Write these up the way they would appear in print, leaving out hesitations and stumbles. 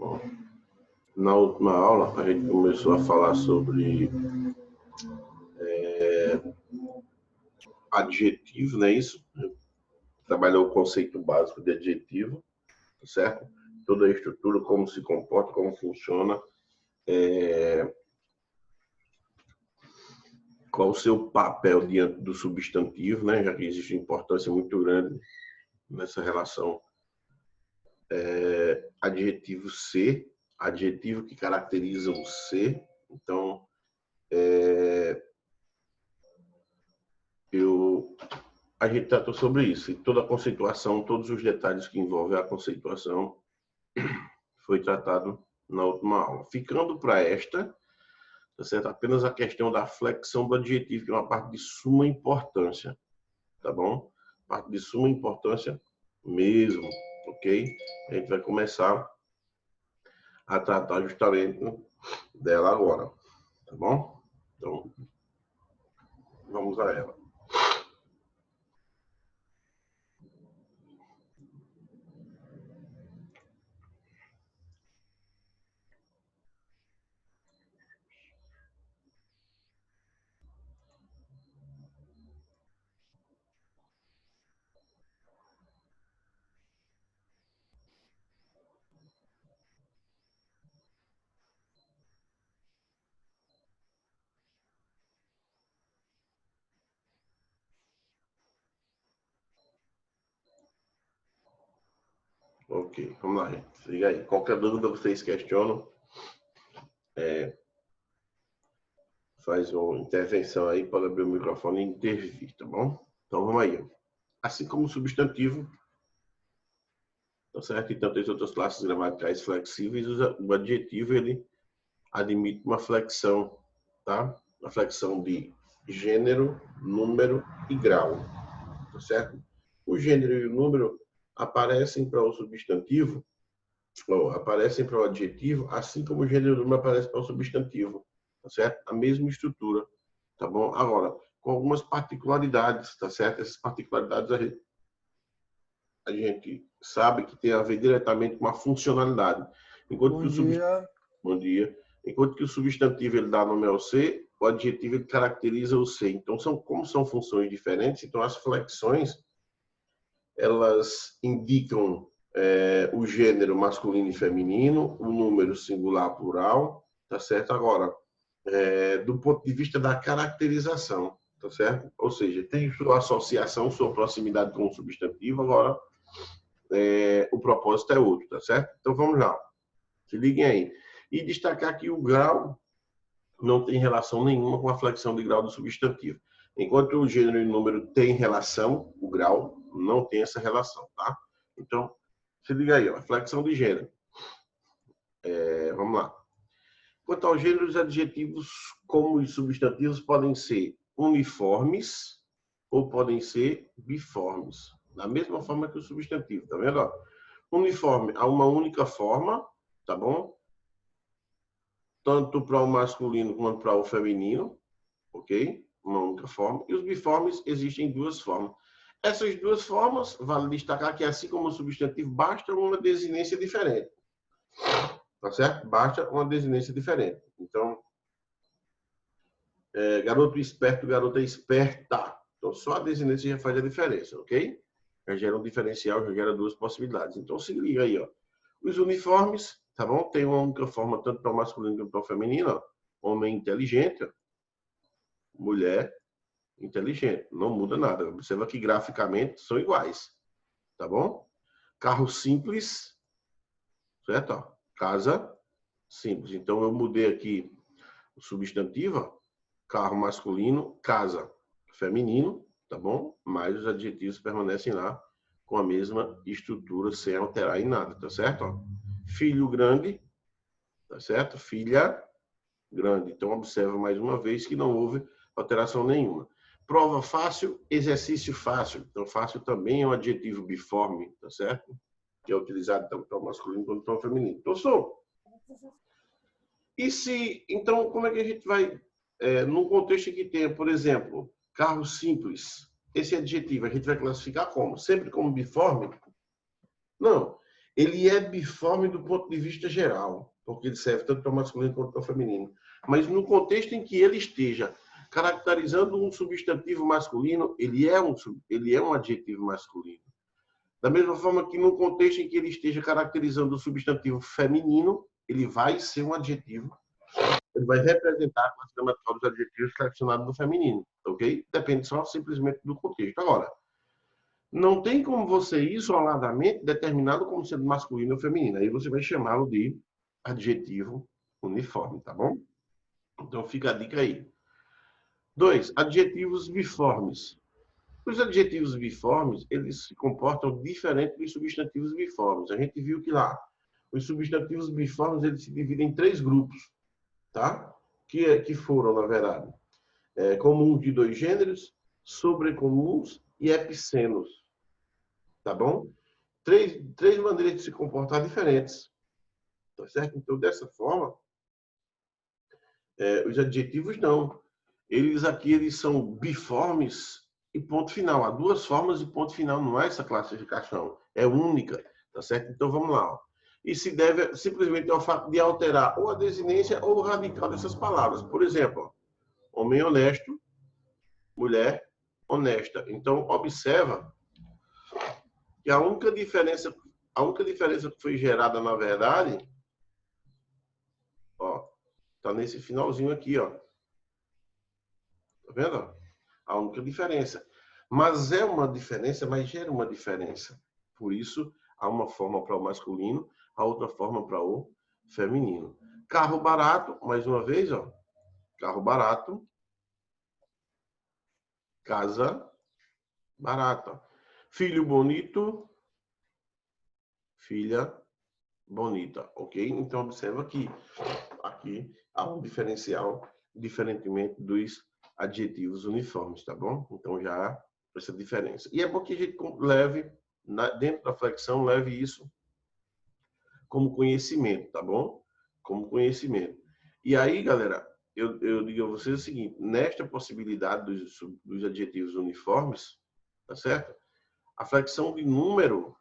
Bom, na última aula, a gente começou a falar sobre adjetivo, não é isso? Trabalhou o conceito básico de adjetivo, certo? Toda a estrutura, como se comporta, como funciona, qual o seu papel diante do substantivo, né? Já que existe importância muito grande nessa relação adjetivo ser, adjetivo que caracteriza o ser. Então, a gente tratou sobre isso, e toda a conceituação, todos os detalhes que envolvem a conceituação foi tratado na última aula. Ficando para esta, tá certo? Apenas a questão da flexão do adjetivo, que é uma parte de suma importância, tá bom? Parte de suma importância mesmo, ok? A gente vai começar a tratar justamente dela agora, tá bom? Então, vamos a ela. Ok, vamos lá, gente. Liga aí. Qualquer dúvida vocês questionam, faz uma intervenção aí, pode abrir o microfone e intervir, tá bom? Então vamos aí. Assim como o substantivo, tá certo? E tantas outras classes gramaticais flexíveis, o adjetivo ele admite uma flexão, tá? Uma flexão de gênero, número e grau, tá certo? O gênero e o número aparecem para o substantivo, ou aparecem para o adjetivo, assim como o gênero e o número aparecem para o substantivo, tá certo? A mesma estrutura, tá bom? Agora, com algumas particularidades, tá certo? Essas particularidades a gente sabe que tem a ver diretamente com a funcionalidade. Enquanto que Bom dia. Enquanto que o substantivo ele dá nome ao ser, o adjetivo ele caracteriza o ser. Então, como são funções diferentes, então as flexões elas indicam o gênero masculino e feminino, o número singular plural, tá certo? Agora, do ponto de vista da caracterização, tá certo? Ou seja, tem sua associação, sua proximidade com o substantivo, agora o propósito é outro, tá certo? Então vamos lá, se liguem aí. E destacar que o grau não tem relação nenhuma com a flexão de grau do substantivo. Enquanto o gênero e o número têm relação, o grau não tem essa relação, tá? Então, se liga aí, ó, flexão de gênero. Vamos lá. Quanto ao gênero, os adjetivos como os substantivos podem ser uniformes ou podem ser biformes, da mesma forma que o substantivo, tá vendo? Uniforme a uma única forma, tá bom? Tanto para o masculino quanto para o feminino, ok? Uma única forma. E os biformes existem duas formas. Essas duas formas, vale destacar que, assim como o substantivo, basta uma desinência diferente. Tá certo? Basta uma desinência diferente. Então, garoto esperto, garota esperta. Então, só a desinência já faz a diferença, ok? Já gera um diferencial, já gera duas possibilidades. Então, se liga aí, ó. Os uniformes, tá bom? Tem uma única forma, tanto para o masculino quanto para o feminino, ó. Homem inteligente, mulher inteligente. Não muda nada. Observa que graficamente são iguais, tá bom? Carro simples, certo? Ó. Casa simples. Então, eu mudei aqui o substantivo, ó. Carro masculino, casa feminino, tá bom? Mas os adjetivos permanecem lá com a mesma estrutura, sem alterar em nada, tá certo? Ó. Filho grande, tá certo? Filha grande. Então, observa mais uma vez que não houve alteração nenhuma. Prova fácil, exercício fácil. Então, fácil também é um adjetivo biforme, tá certo? Que é utilizado tanto para o masculino quanto para o feminino. Então, então, como é que a gente vai, num contexto que tenha, por exemplo, carro simples, esse adjetivo a gente vai classificar como? Sempre como biforme? Não. Ele é biforme do ponto de vista geral, porque ele serve tanto para o masculino quanto para o feminino. Mas no contexto em que ele esteja caracterizando um substantivo masculino, ele é um adjetivo masculino. Da mesma forma que no contexto em que ele esteja caracterizando o substantivo feminino, ele vai ser um adjetivo, ele vai representar a classe gramatical dos adjetivos flexionados no feminino, ok? Depende só simplesmente do contexto. Agora, não tem como você isoladamente determiná-lo como sendo masculino ou feminino. Aí você vai chamá-lo de adjetivo uniforme, tá bom? Então fica a dica aí. 2. Adjetivos biformes. Os adjetivos biformes, eles se comportam diferente dos substantivos biformes. A gente viu que lá, os substantivos biformes, eles se dividem em 3 grupos, tá? Que foram, na verdade, comuns de 2 gêneros, sobrecomuns e epicenos, tá bom? Três maneiras de se comportar diferentes, tá certo? Então, dessa forma, os adjetivos não. Eles são biformes e ponto final. Há 2 formas e ponto final, não é essa classificação. É única, tá certo? Então, vamos lá. E se deve simplesmente ao fato de alterar ou a desinência ou o radical dessas palavras. Por exemplo, homem honesto, mulher honesta. Então, observa que a única diferença que foi gerada, na verdade, ó, tá nesse finalzinho aqui, ó. Tá vendo? A única diferença. Mas é uma diferença, mas gera uma diferença. Por isso, há uma forma para o masculino, a outra forma para o feminino. Carro barato, mais uma vez, ó. Carro barato. Casa barata. Filho bonito. Filha bonita, ok? Então, observa que aqui há um diferencial, diferentemente dos adjetivos uniformes, tá bom? Então, já há essa diferença. E é bom que a gente leve, dentro da flexão, leve isso como conhecimento, tá bom? Como conhecimento. E aí, galera, eu digo a vocês o seguinte, nesta possibilidade dos adjetivos uniformes, tá certo? A flexão de número,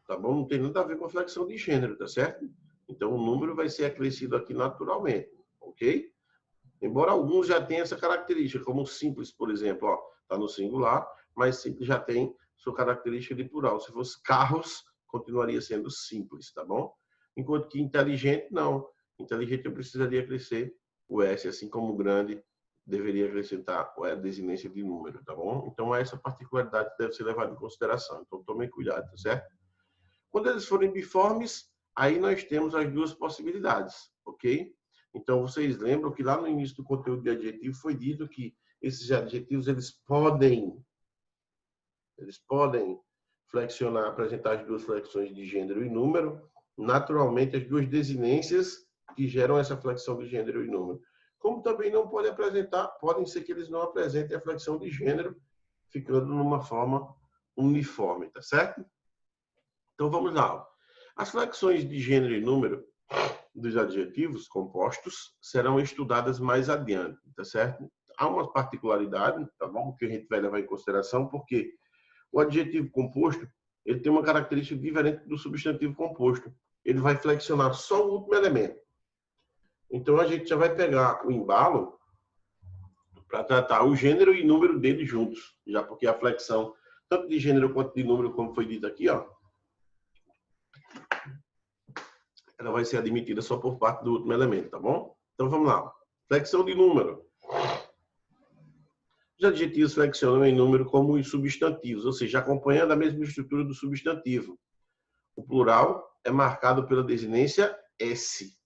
tá bom? Não tem nada a ver com a flexão de gênero, tá certo? Então, o número vai ser acrescido aqui naturalmente, ok? Embora alguns já tenham essa característica, como simples, por exemplo, ó, tá no singular, mas simples já tem sua característica de plural. Se fosse carros, continuaria sendo simples, tá bom? Enquanto que inteligente, não. Inteligente eu precisaria acrescer o S, assim como grande deveria acrescentar a desinência de número, tá bom? Então, essa particularidade deve ser levada em consideração. Então, tomem cuidado, tá certo? Quando eles forem biformes, aí nós temos as 2 possibilidades, ok? Então, vocês lembram que lá no início do conteúdo de adjetivo foi dito que esses adjetivos, eles podem flexionar, apresentar as 2 flexões de gênero e número, naturalmente as 2 desinências que geram essa flexão de gênero e número. Como também não pode apresentar, podem ser que eles não apresentem a flexão de gênero, ficando numa forma uniforme, tá certo? Então, vamos lá. As flexões de gênero e número dos adjetivos compostos serão estudadas mais adiante, tá certo? Há uma particularidade, tá bom? Que a gente vai levar em consideração, porque o adjetivo composto, ele tem uma característica diferente do substantivo composto. Ele vai flexionar só o último elemento. Então, a gente já vai pegar o embalo para tratar o gênero e número dele juntos, já porque a flexão, tanto de gênero quanto de número, como foi dito aqui, ó, ela vai ser admitida só por parte do último elemento, tá bom? Então, vamos lá. Flexão de número. Os adjetivos flexionam em número como os substantivos, ou seja, acompanhando a mesma estrutura do substantivo. O plural é marcado pela desinência S.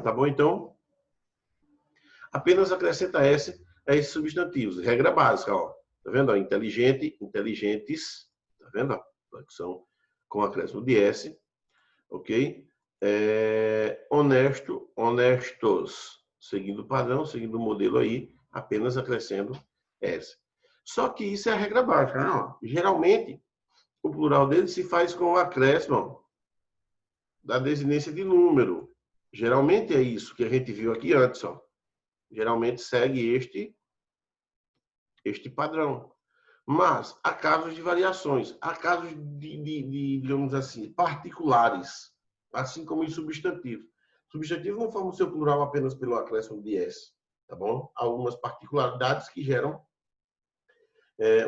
Tá bom? Então, apenas acrescenta S a esses substantivos. Regra básica, ó. Tá vendo? Inteligente, inteligentes. Tá vendo? Flexão com acréscimo de S. Ok? Honesto, honestos. Seguindo o padrão, seguindo o modelo aí, apenas acrescendo S. Só que isso é a regra básica, né? Geralmente, o plural dele se faz com o acréscimo da desinência de número. Geralmente é isso que a gente viu aqui antes, ó. Geralmente segue este padrão. Mas há casos de variações, há casos digamos assim, particulares, assim como em substantivo. Substantivo não forma o seu plural apenas pelo acréscimo de S, tá bom? Há algumas particularidades que geram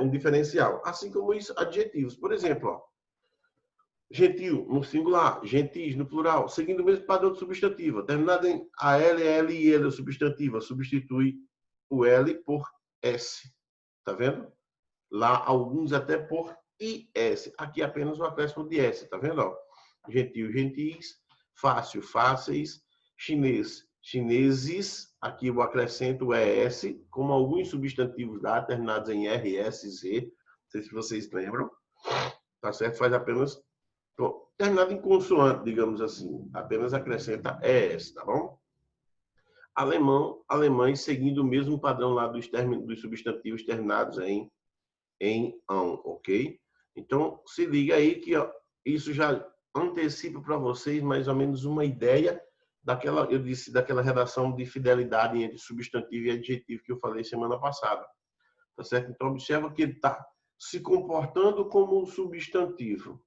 um diferencial, assim como os adjetivos. Por exemplo, ó, gentil no singular, gentis no plural, seguindo o mesmo padrão de substantivo, terminado em AL, L e L, substantiva, substitui o L por S, tá vendo? Lá, alguns até por IS. Aqui apenas o acréscimo de S, tá vendo? Ó? Gentil, gentis. Fácil, fáceis. Chinês, chineses. Aqui o acrescento ES, como alguns substantivos lá, terminados em R, S, Z. Não sei se vocês lembram. Tá certo? Faz apenas... terminado em consoante, digamos assim. Apenas acrescenta ES, tá bom? Alemão, alemães, seguindo o mesmo padrão lá dos substantivos terminados em ão, ok? Então, se liga aí que ó, isso já antecipa para vocês mais ou menos uma ideia daquela, eu disse, daquela relação de fidelidade entre substantivo e adjetivo que eu falei semana passada. Tá certo? Então, observa que ele está se comportando como um substantivo,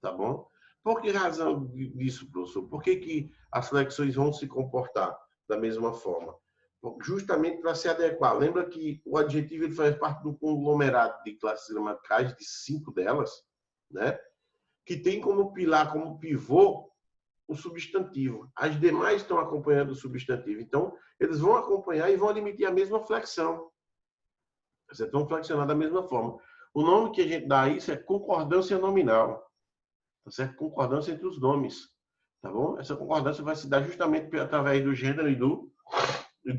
tá bom? Por que razão disso, professor? Por que as flexões vão se comportar da mesma forma? Justamente para se adequar. Lembra que o adjetivo ele faz parte do conglomerado de classes gramaticais, de 5 delas, né? Que tem como pilar, como pivô, o substantivo. As demais estão acompanhando o substantivo. Então, eles vão acompanhar e vão admitir a mesma flexão. Vocês vão flexionar da mesma forma. O nome que a gente dá a isso é concordância nominal. Tá certo? Concordância entre os nomes. Tá bom? Essa concordância vai se dar justamente através do gênero e do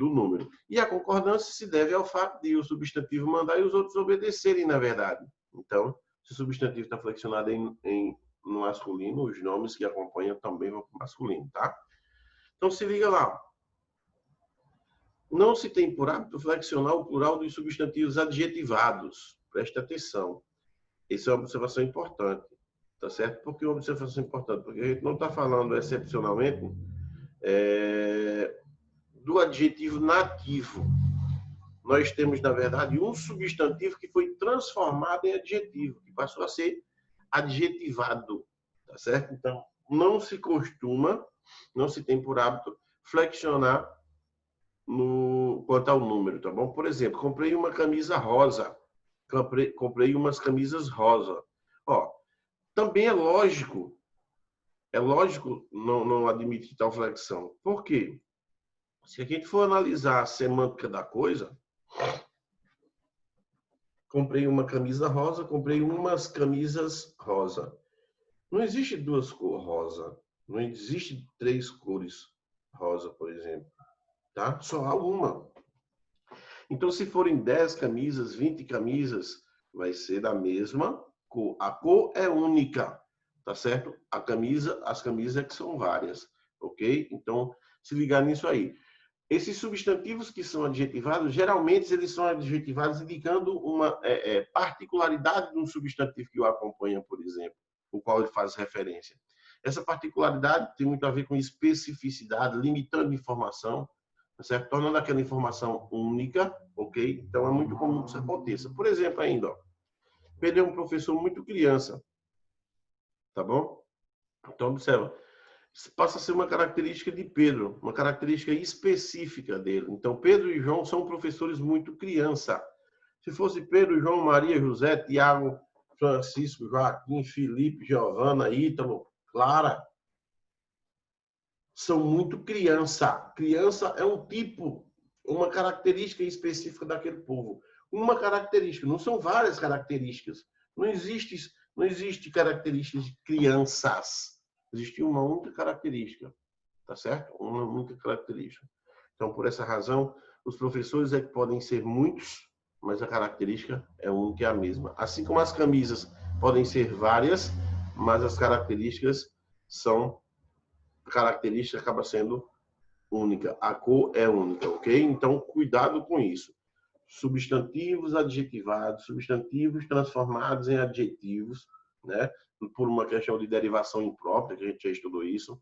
número. E a concordância se deve ao fato de o substantivo mandar e os outros obedecerem, na verdade. Então, se o substantivo está flexionado no masculino, os nomes que acompanham também vão para o masculino, tá? Então, se liga lá. Não se tem por hábito flexionar o plural dos substantivos adjetivados. Presta atenção. Essa é uma observação importante. Tá certo? Por que uma observação importante? Porque a gente não está falando excepcionalmente do adjetivo nativo. Nós temos, na verdade, um substantivo que foi transformado em adjetivo, que passou a ser adjetivado, tá certo? Então, não se costuma, não se tem por hábito flexionar quanto ao número, tá bom? Por exemplo, comprei uma camisa rosa, comprei umas camisas rosa. Ó, também é lógico não admitir tal flexão. Por quê? Se a gente for analisar a semântica da coisa, comprei uma camisa rosa, comprei umas camisas rosa. Não existe duas cores rosa. Não existe 3 cores rosa, por exemplo. Tá? Só há uma. Então, se forem 10 camisas, 20 camisas, vai ser da mesma cor. A cor é única, tá certo? As camisas é que são várias, ok? Então, se ligar nisso aí. Esses substantivos que são adjetivados, geralmente eles são adjetivados indicando uma particularidade de um substantivo que o acompanha, por exemplo, o qual ele faz referência. Essa particularidade tem muito a ver com especificidade, limitando informação, certo? Tornando aquela informação única, ok? Então é muito comum que isso aconteça. Por exemplo, ainda, ó, Pedro é um professor muito criança, tá bom? Então observa, passa a ser uma característica de Pedro, uma característica específica dele. Então Pedro e João são professores muito criança. Se fosse Pedro, João, Maria, José, Tiago, Francisco, Joaquim, Felipe, Giovana, Ítalo, Clara, são muito criança. Criança é um tipo, uma característica específica daquele povo. Uma característica, não são várias características. Não existe características de crianças. Existe uma única característica, tá certo? Uma única característica. Então, por essa razão, os professores é que podem ser muitos, mas a característica é única e a mesma. Assim como as camisas podem ser várias, mas as características acaba sendo única. A cor é única, ok? Então, cuidado com isso. Substantivos adjetivados, substantivos transformados em adjetivos, né? Por uma questão de derivação imprópria, que a gente já estudou isso,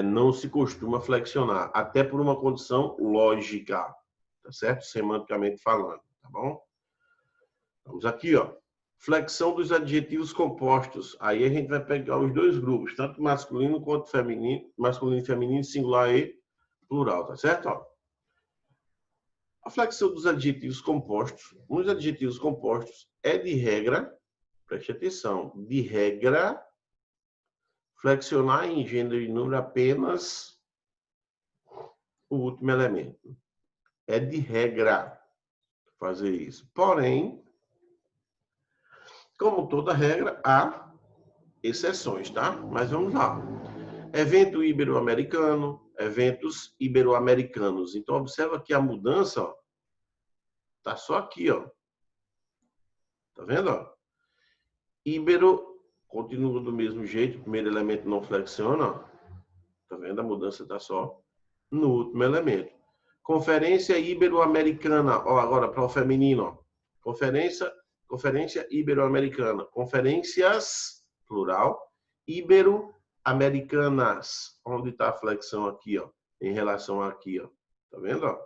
não se costuma flexionar, até por uma condição lógica, tá certo? Semanticamente falando, tá bom? Vamos aqui, ó. Flexão dos adjetivos compostos. Aí a gente vai pegar os dois grupos, tanto masculino quanto feminino, masculino e feminino, singular e plural, tá certo? Ó. A flexão dos adjetivos compostos, nos adjetivos compostos, é de regra, preste atenção, de regra, flexionar em gênero e número apenas o último elemento. É de regra fazer isso. Porém, como toda regra, há exceções, tá? Mas vamos lá. Evento ibero-americano, eventos ibero-americanos. Então, observa que a mudança, ó, tá só aqui, ó. Tá vendo, ó? Ibero continua do mesmo jeito, o primeiro elemento não flexiona, ó. Tá vendo? A mudança tá só no último elemento. Conferência ibero-americana, ó, agora para o feminino, ó. Conferência ibero-americana. Conferências, plural, ibero-americanas. Onde está a flexão aqui, ó? Em relação aqui, ó. Tá vendo, ó?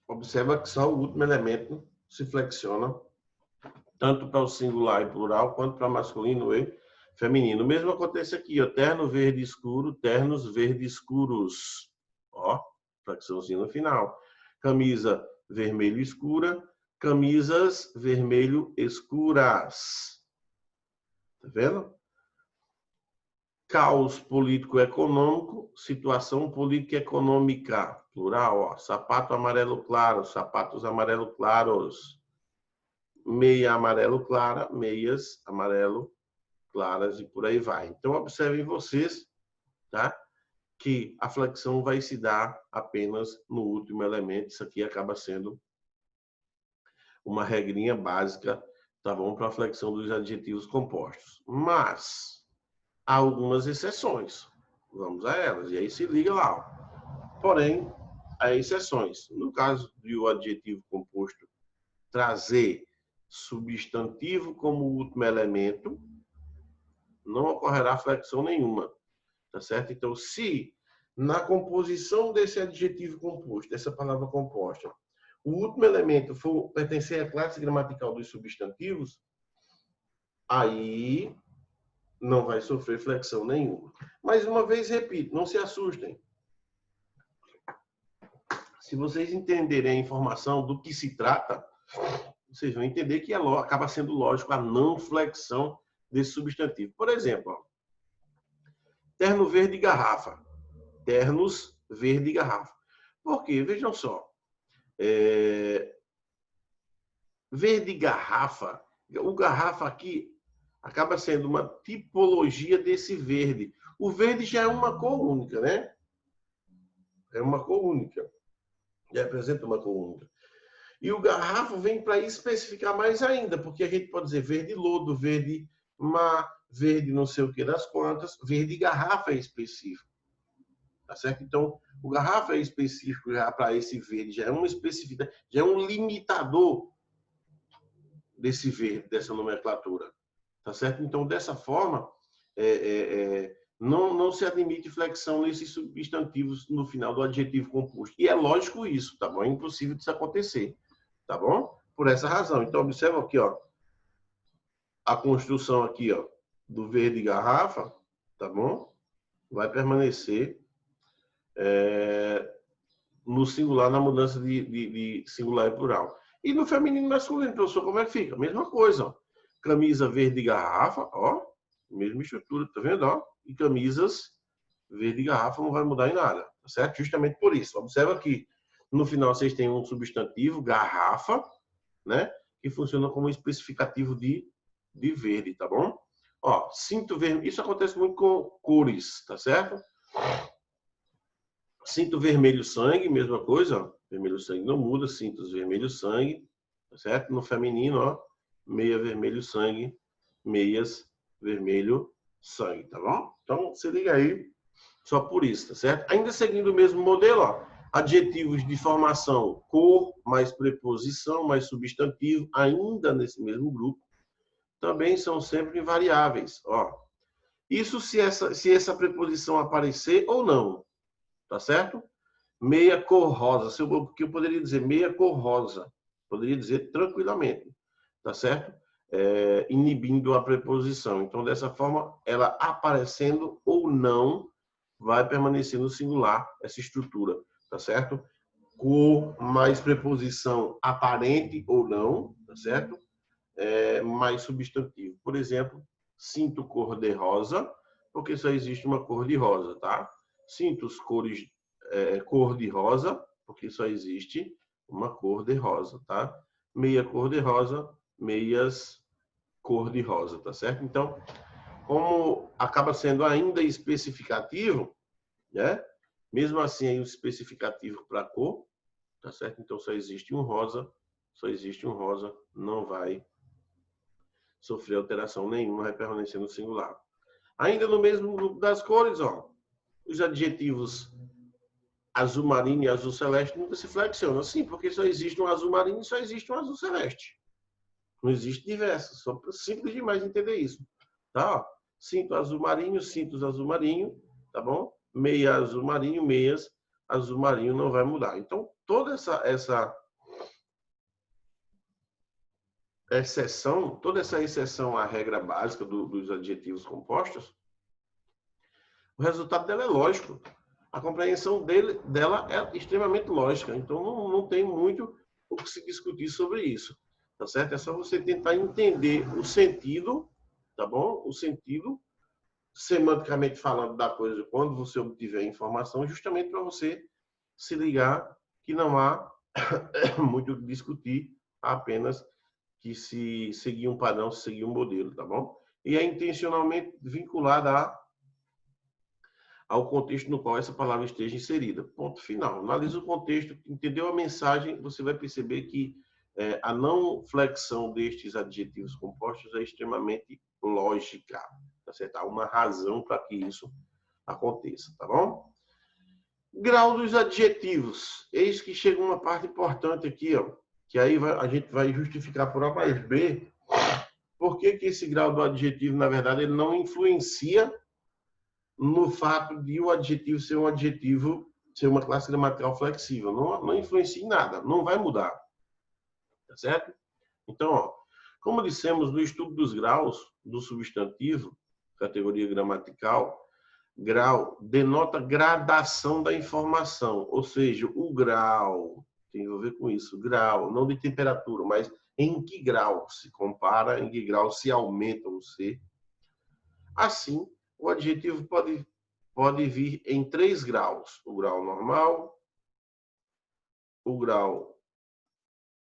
Observa que só o último elemento se flexiona, tanto para o singular e plural, quanto para masculino e feminino. O mesmo acontece aqui, ó. Terno verde escuro, ternos verde escuros. Ó, flexãozinha no final. Camisa vermelho escura, camisas vermelho escuras. Tá vendo? Caos político-econômico, situação político-econômica, plural, ó. Sapato amarelo claro, sapatos amarelo claros. Meia amarelo clara, meias amarelo claras e por aí vai. Então, observem vocês, tá? Que a flexão vai se dar apenas no último elemento. Isso aqui acaba sendo uma regrinha básica, tá bom? Para a flexão dos adjetivos compostos. Mas há algumas exceções. Vamos a elas. E aí se liga lá, ó. Porém, há exceções. No caso do adjetivo composto trazer substantivo como último elemento, não ocorrerá flexão nenhuma. Tá certo? Então, se na composição desse adjetivo composto, dessa palavra composta, o último elemento for pertencer à classe gramatical dos substantivos, aí não vai sofrer flexão nenhuma. Mais uma vez, repito, não se assustem. Se vocês entenderem a informação do que se trata, vocês vão entender que acaba sendo lógico a não flexão desse substantivo. Por exemplo, ó, terno verde garrafa. Ternos verde garrafa. Por quê? Vejam só. Verde garrafa. O garrafa aqui acaba sendo uma tipologia desse verde. O verde já é uma cor única, né? É uma cor única. Já representa uma cor única. E o garrafa vem para especificar mais ainda, porque a gente pode dizer verde lodo, verde mar, verde não sei o que das quantas, verde garrafa é específico. Tá certo? Então, o garrafa é específico já para esse verde, já é uma especificidade, já é um limitador desse verde, dessa nomenclatura. Tá certo? Então, dessa forma, não se admite flexão nesses substantivos no final do adjetivo composto. E é lógico isso, tá bom? É impossível disso acontecer, tá bom? Por essa razão. Então, observa aqui, ó, a construção aqui, ó, do verde garrafa, tá bom? Vai permanecer no singular, na mudança de singular e plural. E no feminino e masculino, professor, como é que fica? Mesma coisa, ó. Camisa verde garrafa, ó, mesma estrutura, tá vendo, ó? E camisas verde garrafa não vai mudar em nada, tá certo? Justamente por isso. Observa aqui, no final vocês têm um substantivo, garrafa, né? Que funciona como especificativo de verde, tá bom? Ó, cinto vermelho, isso acontece muito com cores, tá certo? Cinto vermelho sangue, mesma coisa, ó. Vermelho sangue não muda, cintos vermelho sangue, tá certo? No feminino, ó, meia vermelho sangue, meias vermelho sangue, tá bom? Então, se liga aí, só por isso, tá certo? Ainda seguindo o mesmo modelo, ó, adjetivos de formação, cor, mais preposição, mais substantivo, ainda nesse mesmo grupo, também são sempre invariáveis, ó. Isso se essa preposição aparecer ou não, tá certo? Meia cor rosa, que eu poderia dizer meia cor rosa, Poderia dizer tranquilamente, tá certo? Inibindo a preposição. Então, dessa forma, ela aparecendo ou não, vai permanecer no singular essa estrutura, tá certo? Cor mais preposição aparente ou não, tá certo? Mais substantivo. Por exemplo, sinto cor de rosa, porque só existe uma cor de rosa, tá? Sinto cor de rosa, porque só existe uma cor de rosa, tá? Meia cor de rosa, meias cor de rosa, tá certo? Então, como acaba sendo ainda especificativo, né? Mesmo assim, aí o especificativo para cor, tá certo? Então, só existe um rosa, não vai sofrer alteração nenhuma, vai permanecer no singular. Ainda no mesmo grupo das cores, ó, os adjetivos azul marinho e azul celeste nunca se flexionam. Sim, porque só existe um azul marinho e só existe um azul celeste. Não existe diversos. Simples demais entender isso. Tá? Cinto azul marinho, cintos azul marinho, tá bom? Meia azul marinho, meias azul marinho não vai mudar. Então, toda essa exceção à regra básica dos adjetivos compostos, o resultado dela é lógico. A compreensão dela é extremamente lógica. Então, não tem muito o que se discutir sobre isso. Tá certo? É só você tentar entender o sentido, tá bom? O sentido, semanticamente falando da coisa, quando você obtiver a informação, justamente para você se ligar que não há muito o que discutir, apenas que se seguir um padrão, se seguir um modelo, tá bom? E é intencionalmente vinculada ao contexto no qual essa palavra esteja inserida. Ponto final. Analisa o contexto, entendeu a mensagem, você vai perceber que a não flexão destes adjetivos compostos é extremamente lógica, tá certo? Há uma razão para que isso aconteça, tá bom? Grau dos adjetivos. Eis que chega uma parte importante aqui, ó, que aí a gente vai justificar por A mais B por que esse grau do adjetivo, na verdade, ele não influencia no fato de o adjetivo ser uma classe gramatical flexível. Não influencia em nada, não vai mudar. Tá certo? Então, ó, como dissemos no estudo dos graus do substantivo, categoria gramatical, grau denota gradação da informação, ou seja, o grau, tem a ver com isso, grau, não de temperatura, mas em que grau se compara, em que grau se aumenta o ser. Assim, o adjetivo pode vir em 3 graus: o grau normal, o grau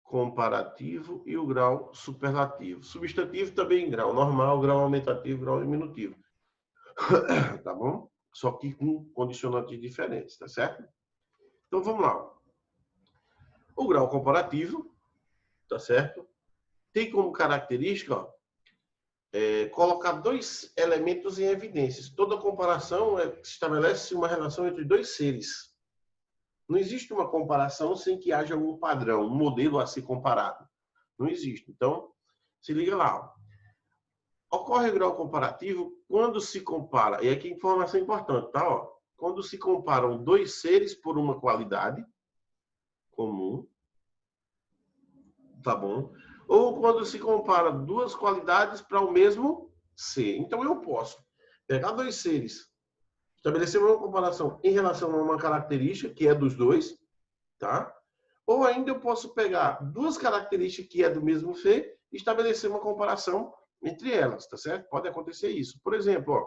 comparativo e o grau superlativo. Substantivo também em grau normal, grau aumentativo, grau diminutivo. Tá bom? Só que com condicionantes diferentes, tá certo? Então vamos lá. O grau comparativo, tá certo? Tem como característica, ó, colocar 2 elementos em evidências. Toda comparação estabelece uma relação entre 2 seres. Não existe uma comparação sem que haja um padrão, um modelo a ser comparado. Não existe. Então, se liga lá. Ocorre o grau comparativo quando se compara, e aqui informação importante, tá? Ó, quando se comparam 2 seres por uma qualidade comum, tá bom? Ou quando se compara 2 qualidades para o mesmo ser. Então, eu posso pegar 2 seres, estabelecer uma comparação em relação a uma característica que é dos 2, tá? Ou ainda eu posso pegar 2 características que é do mesmo ser e estabelecer uma comparação entre elas, tá certo? Pode acontecer isso. Por exemplo, ó,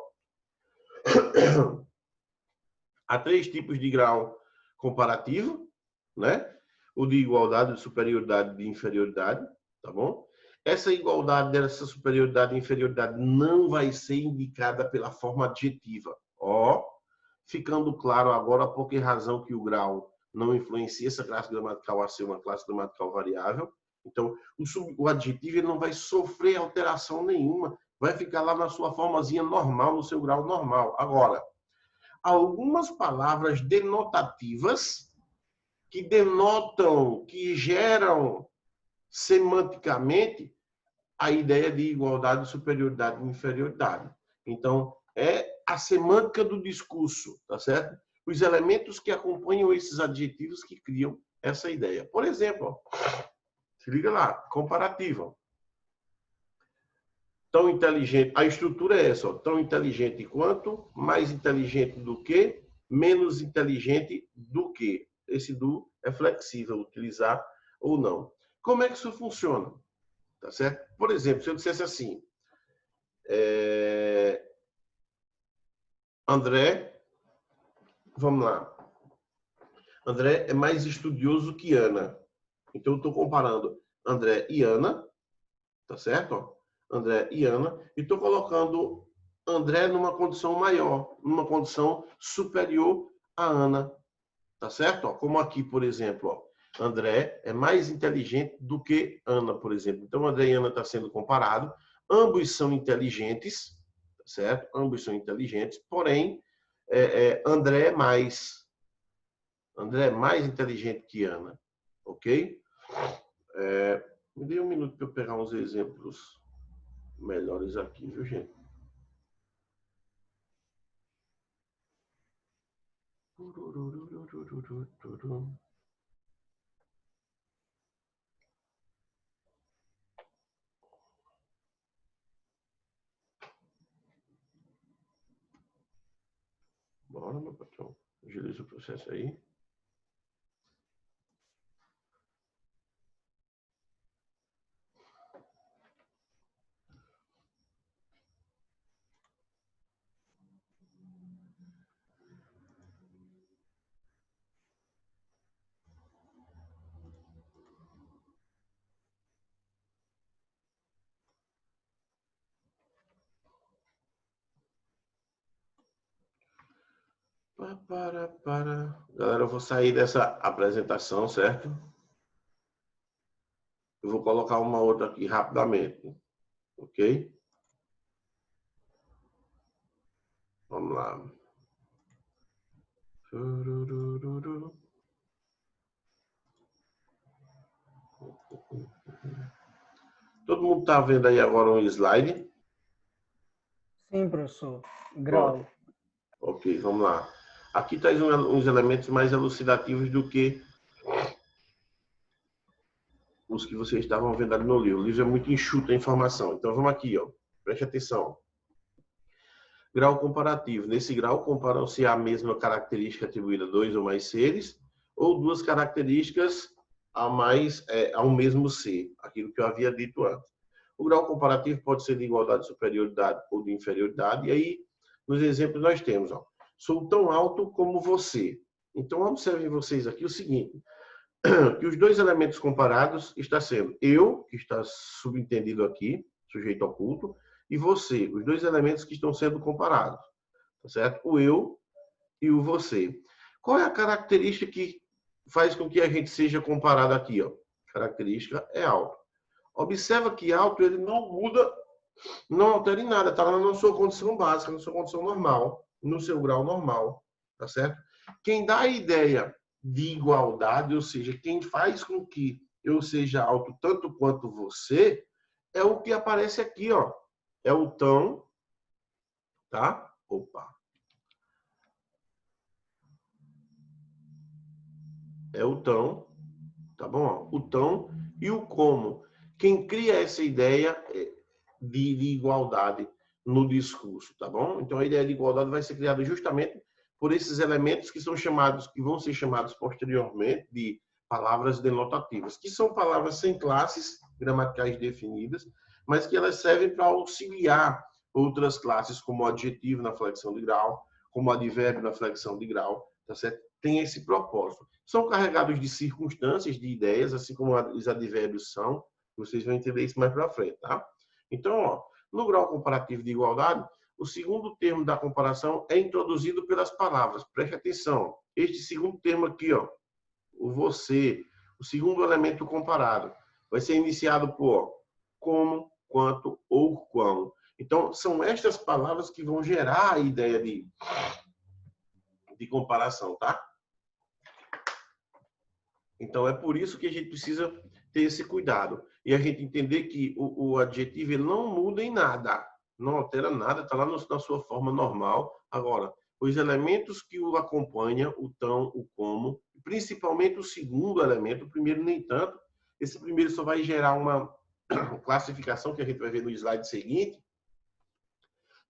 há 3 tipos de grau comparativo, né? O de igualdade, de superioridade, de inferioridade, tá bom? Essa igualdade, dessa superioridade e inferioridade não vai ser indicada pela forma adjetiva. Ó, ficando claro agora por que razão que o grau não influencia essa classe gramatical a ser uma classe gramatical variável. Então, o adjetivo ele não vai sofrer alteração nenhuma, vai ficar lá na sua formazinha normal, no seu grau normal. Agora, algumas palavras denotativas que denotam, que geram semanticamente a ideia de igualdade, superioridade e inferioridade. Então, é a semântica do discurso, tá certo? Os elementos que acompanham esses adjetivos que criam essa ideia. Por exemplo, ó, Se liga lá, comparativa. Tão inteligente, a estrutura é essa, ó, tão inteligente quanto, mais inteligente do que, menos inteligente do que. Esse do é flexível, utilizar ou não. Como é que isso funciona? Tá certo? Por exemplo, se eu dissesse assim, André, vamos lá, André é mais estudioso que Ana. Então, eu estou comparando André e Ana, tá certo? Ó, André e Ana, e estou colocando André numa condição maior, numa condição superior a Ana, tá certo? Ó, como aqui, por exemplo, ó, André é mais inteligente do que Ana, por exemplo. Então, André e Ana estão sendo comparados. Ambos são inteligentes, tá certo? Ambos são inteligentes, porém, André é mais inteligente que Ana, ok? Me dê um minuto para eu pegar uns exemplos melhores aqui, viu, gente? Bora, meu patrão. Agiliza o processo aí. Galera, eu vou sair dessa apresentação, certo? Eu vou colocar uma outra aqui rapidamente, ok? Vamos lá. Todo mundo está vendo aí agora um slide? Sim, professor. Pronto. Grau. Ok, vamos lá. Aqui traz uns elementos mais elucidativos do que os que vocês estavam vendo ali no livro. O livro é muito enxuto a informação. Então, vamos aqui, ó. Preste atenção. Grau comparativo. Nesse grau, comparam-se a mesma característica atribuída a dois ou mais seres, ou duas características ao mesmo ser, aquilo que eu havia dito antes. O grau comparativo pode ser de igualdade, superioridade ou de inferioridade, e aí, nos exemplos, nós temos, ó, sou tão alto como você. Então, observem vocês aqui o seguinte, que os dois elementos comparados está sendo eu, que está subentendido aqui, sujeito oculto, e você, os dois elementos que estão sendo comparados, tá certo? O eu e o você. Qual é a característica que faz com que a gente seja comparado aqui, ó? A característica é alto. Observa que alto ele não muda, não altera em nada, está lá na sua condição básica, na sua condição normal, no seu grau normal, tá certo? Quem dá a ideia de igualdade, ou seja, quem faz com que eu seja alto tanto quanto você, é o que aparece aqui, ó. É o tão, tá? Opa. É o tão, tá bom? O tão e o como. Quem cria essa ideia de igualdade no discurso, tá bom? Então a ideia de igualdade vai ser criada justamente por esses elementos que são chamados, que vão ser chamados posteriormente de palavras denotativas, que são palavras sem classes gramaticais definidas, mas que elas servem para auxiliar outras classes, como adjetivo na flexão de grau, como advérbio na flexão de grau, tá certo? Tem esse propósito. São carregados de circunstâncias, de ideias, assim como os advérbios são. Vocês vão entender isso mais para frente, tá? Então, ó, no grau comparativo de igualdade, o segundo termo da comparação é introduzido pelas palavras. Preste atenção. Este segundo termo aqui, ó, o você, o segundo elemento comparado, vai ser iniciado por como, quanto ou quão. Então, são estas palavras que vão gerar a ideia de comparação, tá? Então, é por isso que a gente precisa ter esse cuidado. E a gente entender que o adjetivo ele não muda em nada, não altera nada, está lá na sua forma normal. Agora, os elementos que o acompanham, o tão, o como, principalmente o segundo elemento, o primeiro nem tanto, Esse primeiro só vai gerar uma classificação que a gente vai ver no slide seguinte,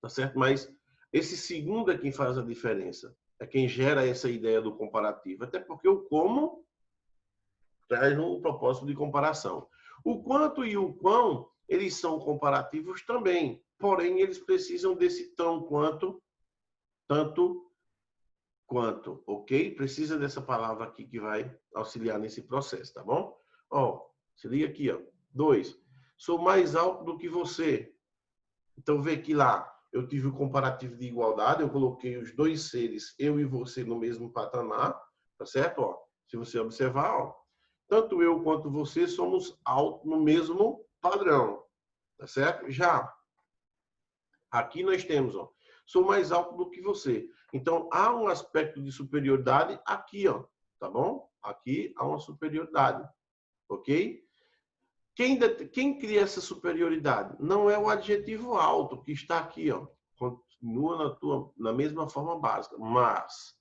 tá certo? Mas esse segundo é quem faz a diferença. É quem gera essa ideia do comparativo. Até porque o como traz um propósito de comparação. O quanto e o quão, eles são comparativos também. Porém, eles precisam desse tão quanto, tanto quanto, ok? Precisa dessa palavra aqui que vai auxiliar nesse processo, tá bom? Ó, se liga aqui, ó. 2. Sou mais alto do que você. Então, vê que lá eu tive o comparativo de igualdade, eu coloquei os dois seres, eu e você, no mesmo patamar, tá certo? Ó, se você observar, ó, tanto eu quanto você somos altos no mesmo padrão, tá certo? Já aqui nós temos, ó, sou mais alto do que você. Então, há um aspecto de superioridade aqui, ó, tá bom? Aqui há uma superioridade, ok? Quem cria essa superioridade? Não é o adjetivo alto que está aqui, ó. Continua na mesma forma básica, mas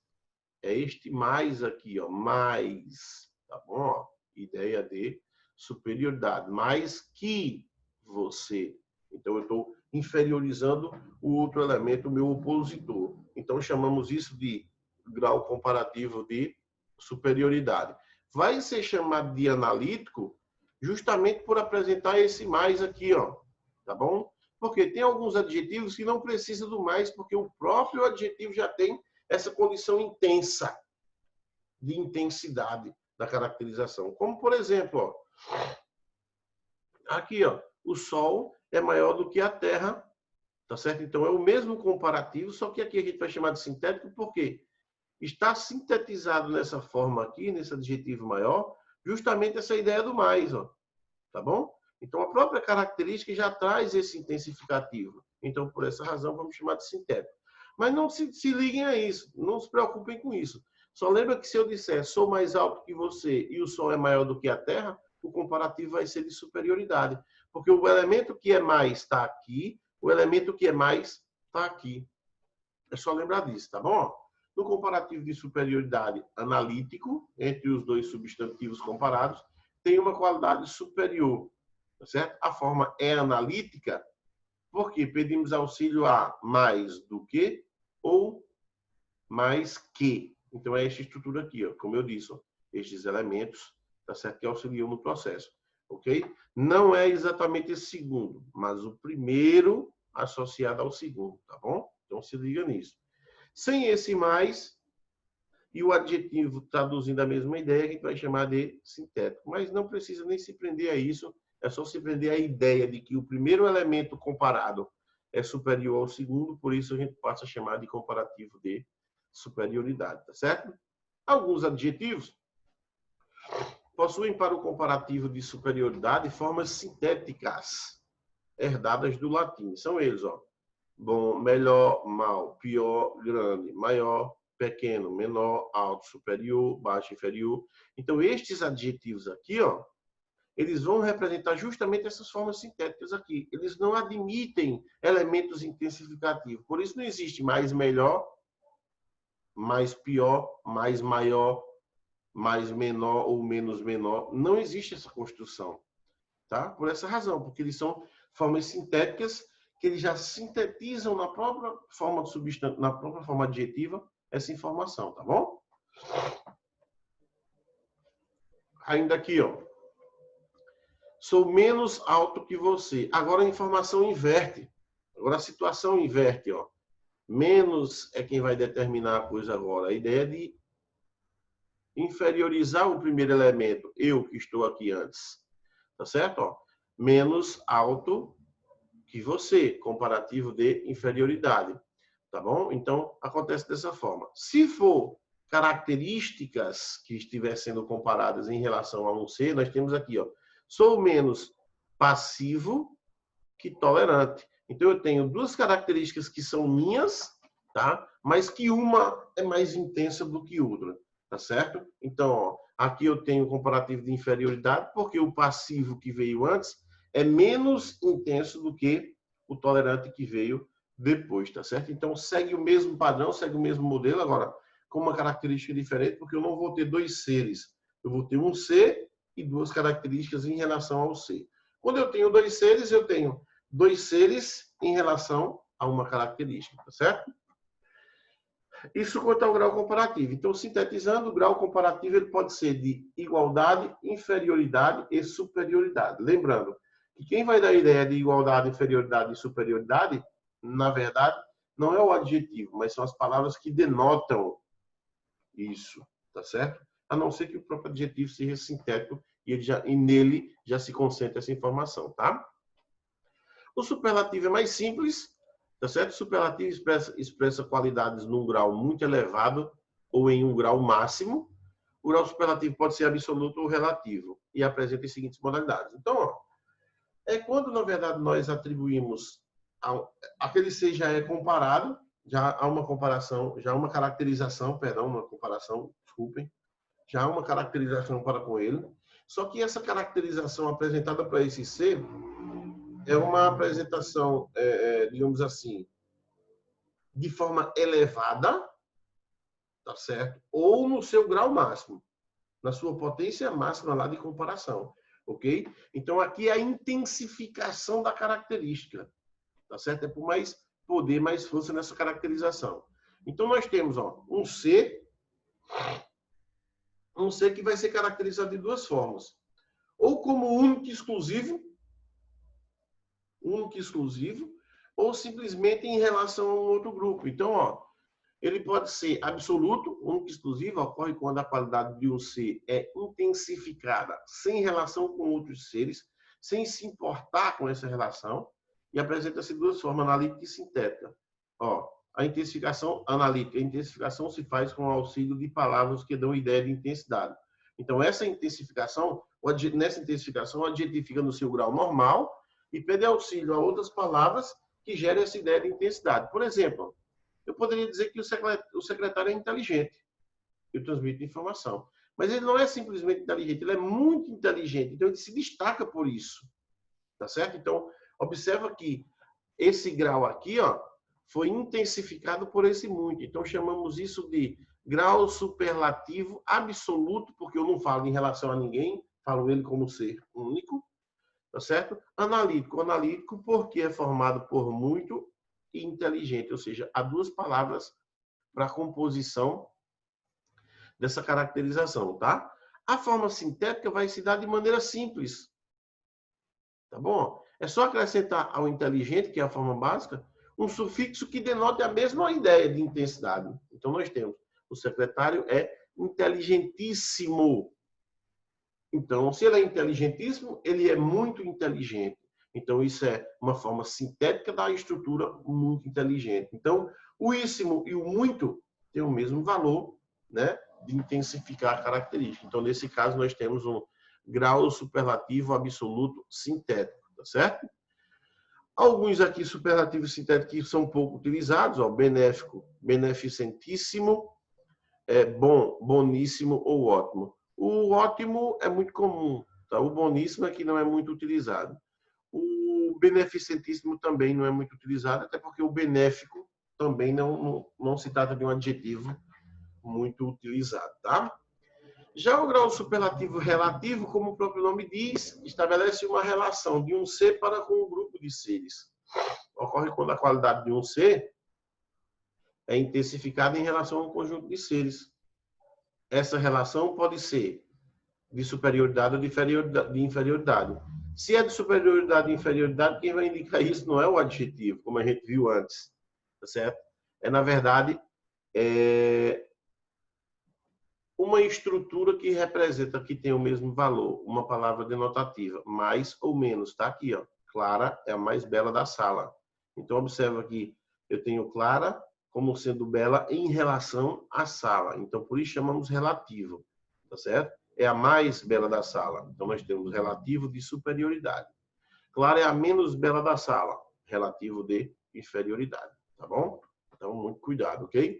é este mais aqui, ó, mais, tá bom? Ó, ideia de superioridade, mais que você. Então, eu estou inferiorizando o outro elemento, o meu opositor. Então, chamamos isso de grau comparativo de superioridade. Vai ser chamado de analítico justamente por apresentar esse mais aqui, ó, tá bom? Porque tem alguns adjetivos que não precisam do mais, porque o próprio adjetivo já tem essa condição intensa, de intensidade da caracterização. Como, por exemplo, ó, aqui, ó, o Sol é maior do que a Terra, tá certo? Então, é o mesmo comparativo, só que aqui a gente vai chamar de sintético, porque está sintetizado nessa forma aqui, nesse adjetivo maior, justamente essa ideia do mais, ó, tá bom? Então, a própria característica já traz esse intensificativo. Então, por essa razão, vamos chamar de sintético. Mas não se liguem a isso, não se preocupem com isso. Só lembra que se eu disser sou mais alto que você e o Sol é maior do que a Terra, o comparativo vai ser de superioridade. Porque o elemento que é mais está aqui, o elemento que é mais está aqui. É só lembrar disso, tá bom? No comparativo de superioridade analítico, entre os dois substantivos comparados, tem uma qualidade superior, tá certo? A forma é analítica porque pedimos auxílio a mais do que ou mais que. Então, é essa estrutura aqui, ó, como eu disse, ó, estes elementos, tá certo? Que auxiliam no processo, ok? Não é exatamente esse segundo, mas o primeiro associado ao segundo, tá bom? Então, se liga nisso. Sem esse mais, e o adjetivo traduzindo a mesma ideia, a gente vai chamar de sintético. Mas não precisa nem se prender a isso, é só se prender à ideia de que o primeiro elemento comparado é superior ao segundo, por isso a gente passa a chamar de comparativo de superioridade, tá certo? Alguns adjetivos possuem para o comparativo de superioridade formas sintéticas herdadas do latim. São eles, ó. Bom, melhor, mal, pior, grande, maior, pequeno, menor, alto, superior, baixo, inferior. Então, estes adjetivos aqui, ó, eles vão representar justamente essas formas sintéticas aqui. Eles não admitem elementos intensificativos. Por isso não existe mais melhor, mais pior, mais maior, mais menor ou menos menor. Não existe essa construção, tá? Por essa razão, porque eles são formas sintéticas que eles já sintetizam na própria forma de substantivo, na própria forma adjetiva, essa informação, tá bom? Ainda aqui, ó. Sou menos alto que você. Agora a informação inverte. Agora a situação inverte, ó. Menos é quem vai determinar a coisa agora. A ideia é de inferiorizar o primeiro elemento, eu que estou aqui antes. Tá certo? Ó. Menos alto que você, comparativo de inferioridade. Tá bom? Então, acontece dessa forma. Se for características que estiver sendo comparadas em relação a um ser, nós temos aqui, ó, sou menos passivo que tolerante. Então, eu tenho duas características que são minhas, tá? Mas que uma é mais intensa do que outra, tá certo? Então, ó, aqui eu tenho o comparativo de inferioridade, porque o passivo que veio antes é menos intenso do que o tolerante que veio depois, tá certo? Então, segue o mesmo padrão, segue o mesmo modelo, agora com uma característica diferente, porque eu não vou ter dois seres. Eu vou ter um ser e duas características em relação ao C. Quando eu tenho dois seres, eu tenho dois seres em relação a uma característica, tá certo? Isso quanto ao grau comparativo. Então, sintetizando, o grau comparativo ele pode ser de igualdade, inferioridade e superioridade. Lembrando que quem vai dar a ideia de igualdade, inferioridade e superioridade, na verdade, não é o adjetivo, mas são as palavras que denotam isso, tá certo? A não ser que o próprio adjetivo seja sintético e nele já se concentra essa informação, tá? O superlativo é mais simples, tá certo? O superlativo expressa qualidades num grau muito elevado ou em um grau máximo. O grau superlativo pode ser absoluto ou relativo e apresenta as seguintes modalidades. Então, ó, é quando, na verdade, nós atribuímos aquele ser já é comparado, já há uma comparação, já há uma caracterização, perdão, uma comparação, desculpem, já há uma caracterização para com ele. Só que essa caracterização apresentada para esse ser é uma apresentação, digamos assim, de forma elevada, tá certo? Ou no seu grau máximo, na sua potência máxima lá de comparação, ok? Então aqui é a intensificação da característica, tá certo? É por mais poder, mais força nessa caracterização. Então nós temos, ó, um ser que vai ser caracterizado de duas formas. Ou como único e exclusivo, ou simplesmente em relação a um outro grupo. Então, ó, ele pode ser absoluto, único e exclusivo, ocorre quando a qualidade de um ser é intensificada sem relação com outros seres, sem se importar com essa relação, e apresenta-se de duas formas, analítica e sintética. Ó, a intensificação analítica, a intensificação se faz com o auxílio de palavras que dão ideia de intensidade. Então, nessa intensificação, o adjetivo fica no seu grau normal e pede auxílio a outras palavras que gerem essa ideia de intensidade. Por exemplo, eu poderia dizer que o secretário é inteligente. Eu transmito informação. Mas ele não é simplesmente inteligente, ele é muito inteligente. Então, ele se destaca por isso. Tá certo? Então, observa que esse grau aqui, ó, foi intensificado por esse muito. Então, chamamos isso de grau superlativo absoluto, porque eu não falo em relação a ninguém, falo ele como ser único. Tá certo? Analítico porque é formado por muito e inteligente, ou seja, há duas palavras para a composição dessa caracterização, tá? A forma sintética vai se dar de maneira simples, tá bom? É só acrescentar ao inteligente, que é a forma básica, um sufixo que denote a mesma ideia de intensidade. Então, nós temos o secretário é inteligentíssimo. Então, se ele é inteligentíssimo, ele é muito inteligente. Então, isso é uma forma sintética da estrutura muito inteligente. Então, o íssimo e o muito têm o mesmo valor, né, de intensificar a característica. Então, nesse caso, nós temos um grau superlativo absoluto sintético, tá certo? Alguns aqui superlativos sintéticos são pouco utilizados, ó, benéfico, beneficentíssimo, bom, boníssimo ou ótimo. O ótimo é muito comum, tá? O boníssimo é que não é muito utilizado. O beneficentíssimo também não é muito utilizado, até porque o benéfico também não se trata de um adjetivo muito utilizado, tá? Já o grau superlativo relativo, como o próprio nome diz, estabelece uma relação de um ser para com um grupo de seres. Ocorre quando a qualidade de um ser é intensificada em relação a um conjunto de seres. Essa relação pode ser de superioridade ou de inferioridade. Se é de superioridade e inferioridade, quem vai indicar isso não é o adjetivo, como a gente viu antes, tá certo? É, na verdade, uma estrutura que representa, que tem o mesmo valor, uma palavra denotativa, mais ou menos, está aqui, ó. Clara é a mais bela da sala. Então, observa que eu tenho Clara como sendo bela em relação à sala. Então, por isso chamamos relativo, tá certo? É a mais bela da sala. Então, nós temos relativo de superioridade. Clara é a menos bela da sala, relativo de inferioridade, tá bom? Então, muito cuidado, ok?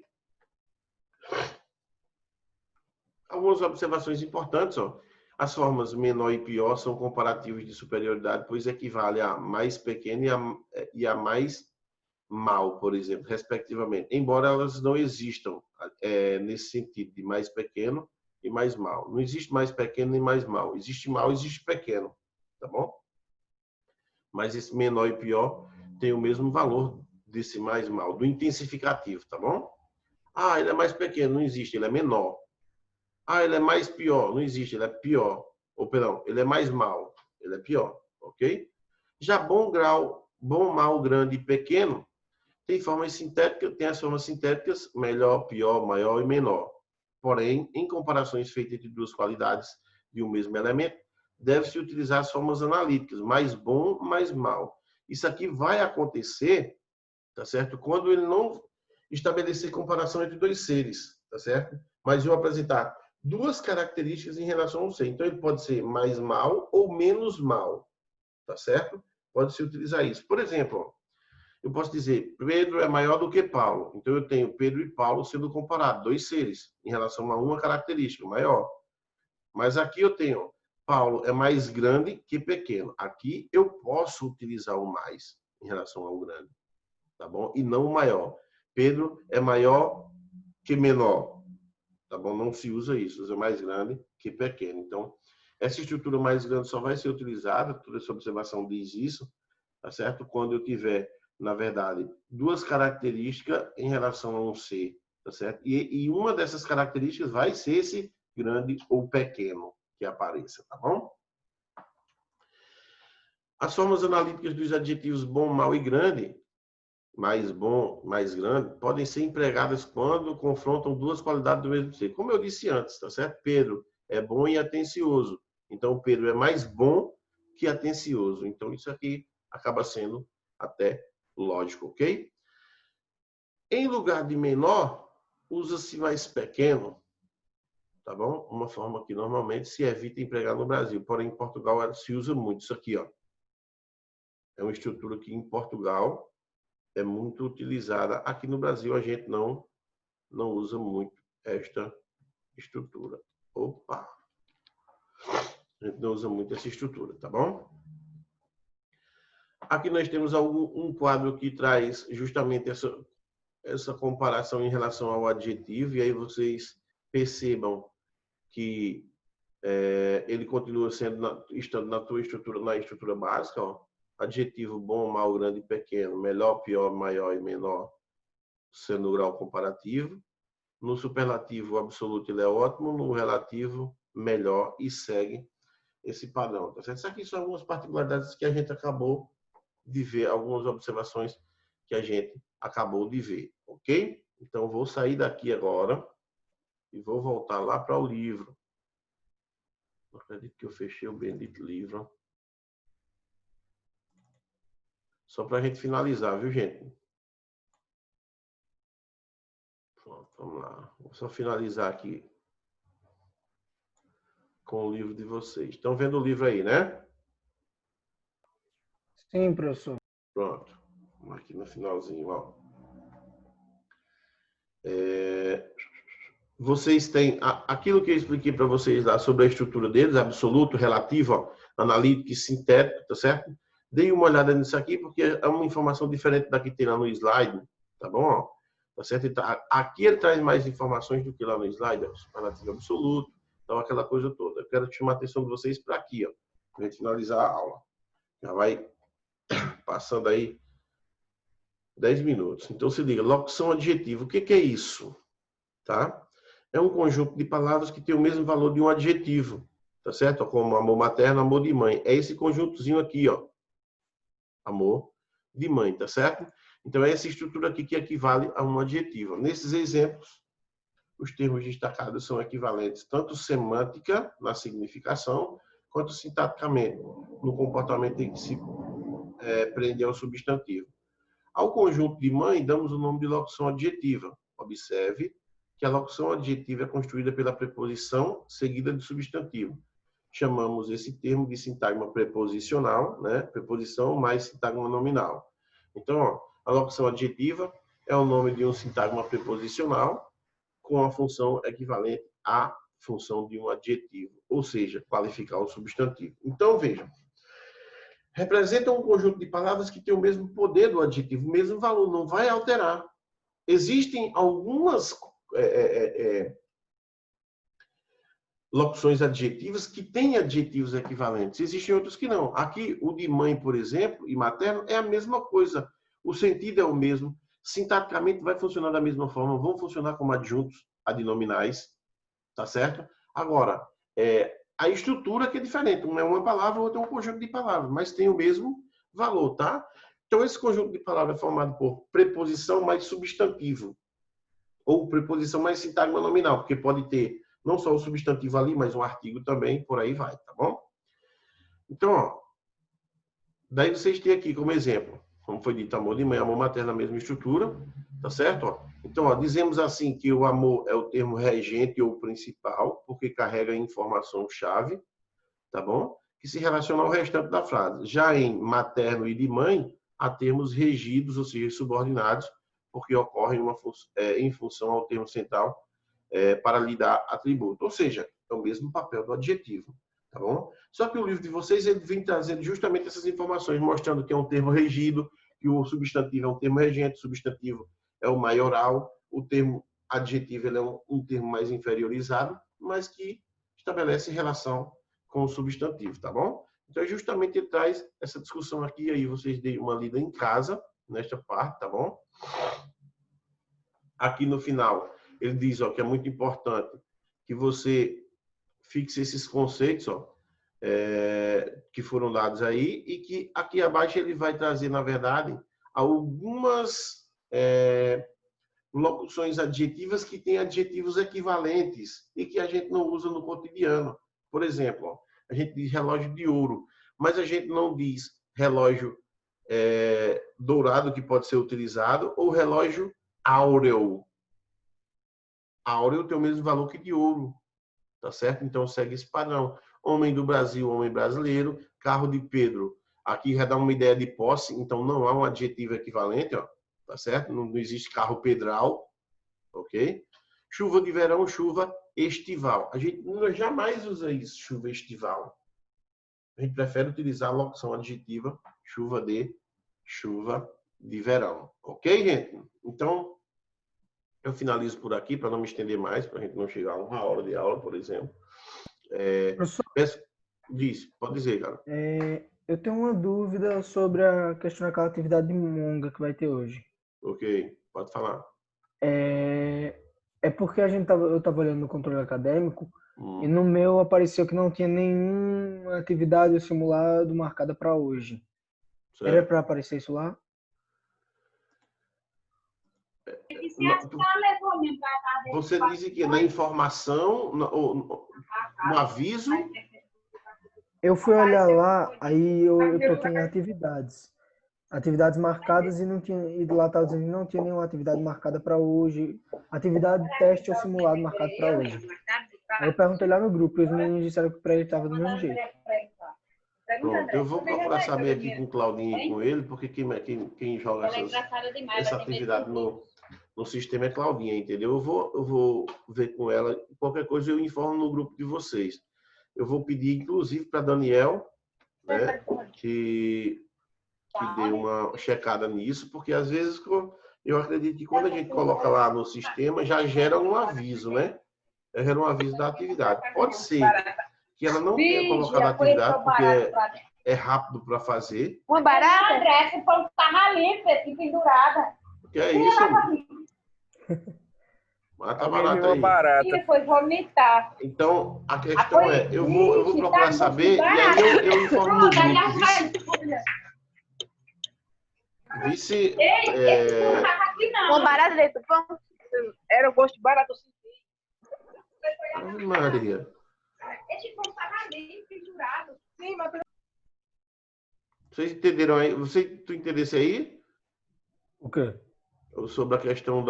Algumas observações importantes, ó. As formas menor e pior são comparativos de superioridade, pois equivale a mais pequeno e a mais mal, por exemplo, respectivamente. Embora elas não existam nesse sentido de mais pequeno e mais mal. Não existe mais pequeno nem mais mal. Existe mal, existe pequeno, tá bom? Mas esse menor e pior tem o mesmo valor desse mais mal, do intensificativo, tá bom? Ah, ele é mais pequeno, não existe, ele é menor. Ah, ele é mais pior, não existe, ele é pior. Ou, perdão, ele é mais mal, ele é pior, ok? Já bom grau, bom, mal, grande e pequeno, tem as formas sintéticas, melhor, pior, maior e menor. Porém, em comparações feitas entre duas qualidades de um mesmo elemento, deve-se utilizar as formas analíticas, mais bom, mais mal. Isso aqui vai acontecer, tá certo? Quando ele não estabelecer comparação entre dois seres, tá certo? Mas eu apresentar duas características em relação ao ser. Então, ele pode ser mais mal ou menos mal, tá certo? Pode-se utilizar isso. Por exemplo, eu posso dizer, Pedro é maior do que Paulo. Então, eu tenho Pedro e Paulo sendo comparados, dois seres, em relação a uma característica maior. Mas aqui eu tenho, Paulo é mais grande que pequeno. Aqui eu posso utilizar o mais em relação ao grande, tá bom? E não o maior. Pedro é maior que menor, tá bom? Não se usa isso, usa mais grande que pequeno. Então, essa estrutura mais grande só vai ser utilizada, toda essa observação diz isso, tá certo? Quando eu tiver, na verdade, duas características em relação a um ser, tá certo? E uma dessas características vai ser esse grande ou pequeno que apareça, tá bom? As formas analíticas dos adjetivos bom, mal e grande, mais bom, mais grande, podem ser empregadas quando confrontam duas qualidades do mesmo ser. Como eu disse antes, tá certo? Pedro é bom e atencioso. Então, Pedro é mais bom que atencioso. Então, isso aqui acaba sendo até lógico, ok? Em lugar de menor, usa-se mais pequeno, tá bom? Uma forma que normalmente se evita empregar no Brasil, porém em Portugal se usa muito isso aqui, ó. É uma estrutura que em Portugal é muito utilizada. Aqui no Brasil a gente não usa muito esta estrutura. Opa! A gente não usa muito essa estrutura, tá bom? Aqui nós temos um quadro que traz justamente essa comparação em relação ao adjetivo, e aí vocês percebam que ele continua estando na tua estrutura, na estrutura básica, ó. Adjetivo bom, mal, grande e pequeno, melhor, pior, maior e menor, sendo o grau comparativo. No superlativo absoluto ele é ótimo, no relativo melhor, e segue esse padrão. Tá certo? Isso aqui são algumas particularidades que a gente acabou de ver, algumas observações que a gente acabou de ver, ok? Então vou sair daqui agora e vou voltar lá para o livro. Não acredito que eu fechei o bendito livro. Só para a gente finalizar, viu, gente? Pronto, vamos lá. Vou só finalizar aqui com o livro de vocês. Estão vendo o livro aí, né? Sim, professor. Pronto. Vamos aqui no finalzinho, ó. Vocês têm aquilo que eu expliquei para vocês lá sobre a estrutura deles, absoluto, relativo, ó, analítico e sintético, tá certo? Dei uma olhada nisso aqui, porque é uma informação diferente da que tem lá no slide, tá bom? Tá certo? Então, aqui ele traz mais informações do que lá no slide, ó, superlativo absoluto, então aquela coisa toda. Eu quero chamar a atenção de vocês para aqui, ó, para a gente finalizar a aula. Já vai passando aí 10 minutos. Então, se liga, locução adjetiva. O que é isso? Tá? É um conjunto de palavras que tem o mesmo valor de um adjetivo, tá certo? Como amor materno, amor de mãe. É esse conjuntozinho aqui, ó. Amor de mãe, tá certo? Então, é essa estrutura aqui que equivale a um adjetivo. Nesses exemplos, os termos destacados são equivalentes tanto semântica, na significação, quanto sintaticamente, no comportamento em que se prende ao substantivo. Ao conjunto de mãe, damos o nome de locução adjetiva. Observe que a locução adjetiva é construída pela preposição seguida de substantivo. Chamamos esse termo de sintagma preposicional, né? Preposição mais sintagma nominal. Então, ó, a locução adjetiva é o nome de um sintagma preposicional com a função equivalente à função de um adjetivo, ou seja, qualificar o substantivo. Então, vejam, representa um conjunto de palavras que tem o mesmo poder do adjetivo, o mesmo valor, não vai alterar. Existem algumas locuções adjetivas que têm adjetivos equivalentes. Existem outros que não. Aqui, o de mãe, por exemplo, e materno, é a mesma coisa. O sentido é o mesmo. Sintaticamente vai funcionar da mesma forma, vão funcionar como adjuntos adnominais, tá certo? Agora, a estrutura que é diferente. Uma é uma palavra, outra é um conjunto de palavras, mas tem o mesmo valor, tá? Então, esse conjunto de palavras é formado por preposição mais substantivo, ou preposição mais sintagma nominal, porque pode ter não só o substantivo ali, mas um artigo também, por aí vai, tá bom? Então, ó, daí vocês têm aqui como exemplo, como foi dito, amor de mãe, amor materno, a mesma estrutura, tá certo? Ó, então, ó, dizemos assim que o amor é o termo regente ou principal, porque carrega informação-chave, tá bom? Que se relaciona ao restante da frase. Já em materno e de mãe, há termos regidos, ou seja, subordinados, porque ocorrem em função ao termo central para lhe dar atributo. Ou seja, é o mesmo papel do adjetivo, tá bom? Só que o livro de vocês ele vem trazendo justamente essas informações, mostrando que é um termo regido, que o substantivo é um termo regente, o substantivo é o maioral, o termo adjetivo ele é um termo mais inferiorizado, mas que estabelece relação com o substantivo, tá bom? Então, justamente ele traz essa discussão aqui, aí vocês deem uma lida em casa, nesta parte, tá bom? Aqui no final, ele diz, ó, que é muito importante que você fixe esses conceitos, ó, que foram dados aí, e que aqui abaixo ele vai trazer, na verdade, algumas locuções adjetivas que têm adjetivos equivalentes e que a gente não usa no cotidiano. Por exemplo, ó, a gente diz relógio de ouro, mas a gente não diz relógio dourado que pode ser utilizado ou relógio áureo. Áureo tem o mesmo valor que de ouro, tá certo? Então segue esse padrão. Homem do Brasil, homem brasileiro, carro de Pedro. Aqui já dá uma ideia de posse, então não há um adjetivo equivalente, ó, tá certo? Não existe carro pedral, ok? Chuva de verão, chuva estival. A gente jamais usa isso, chuva estival. A gente prefere utilizar a locução adjetiva chuva de verão. Ok, gente? Então, eu finalizo por aqui para não me estender mais, para a gente não chegar a 1 hora de aula, por exemplo. Professor, Pode dizer, cara. eu tenho uma dúvida sobre a questão daquela atividade de monga que vai ter hoje. Ok, pode falar. É porque eu estava olhando no controle acadêmico e no meu apareceu que não tinha nenhuma atividade ou simulado marcada para hoje. Certo. Era para aparecer isso lá? Você disse que na informação, no aviso... Eu fui olhar lá, aí eu toquei em atividades. Atividades marcadas e não tinha, e lá estava dizendo que não tinha nenhuma atividade marcada para hoje. Atividade, teste ou simulado marcado para hoje. Aí eu perguntei lá no grupo e os meninos disseram que para ele estava do mesmo jeito. Pronto, eu vou procurar saber aqui com o Claudinho e com ele, porque quem joga essa atividade no sistema é Claudinha, entendeu? Eu vou ver com ela, qualquer coisa eu informo no grupo de vocês. Eu vou pedir, inclusive, para Daniel, né, que dê uma checada nisso, porque às vezes eu acredito que quando a gente coloca lá no sistema, já gera um aviso, né? Já gera um aviso da atividade. Pode ser que ela não tenha colocado a atividade, porque é rápido para fazer. Uma barata? André, o pão estava ali, aqui pendurada. Que é isso? Mata a barata aí. E foi vomitar. Então, a questão eu vou procurar saber, e aí eu informo no grupo. Vice... Uma barata dentro do pão? Era o gosto de barata. Ave Maria. Esse pão estava ali, pendurado. Sim, mas... Vocês entenderam aí? Tu entendesse aí? O quê? Sobre a questão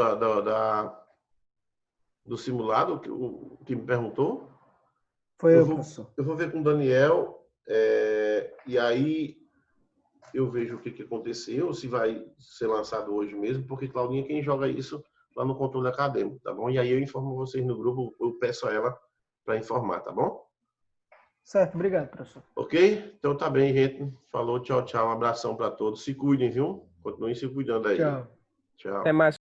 do simulado, o que me perguntou? Professor. Eu vou ver com o Daniel, e aí eu vejo o que aconteceu, se vai ser lançado hoje mesmo, porque Claudinha é quem joga isso lá no controle acadêmico, tá bom? E aí eu informo vocês no grupo, eu peço a ela para informar, tá bom? Certo, obrigado, professor. Ok? Então tá bem, gente. Falou, tchau, tchau. Um abração para todos. Se cuidem, viu? Continuem se cuidando aí. Tchau. Tchau. Até mais.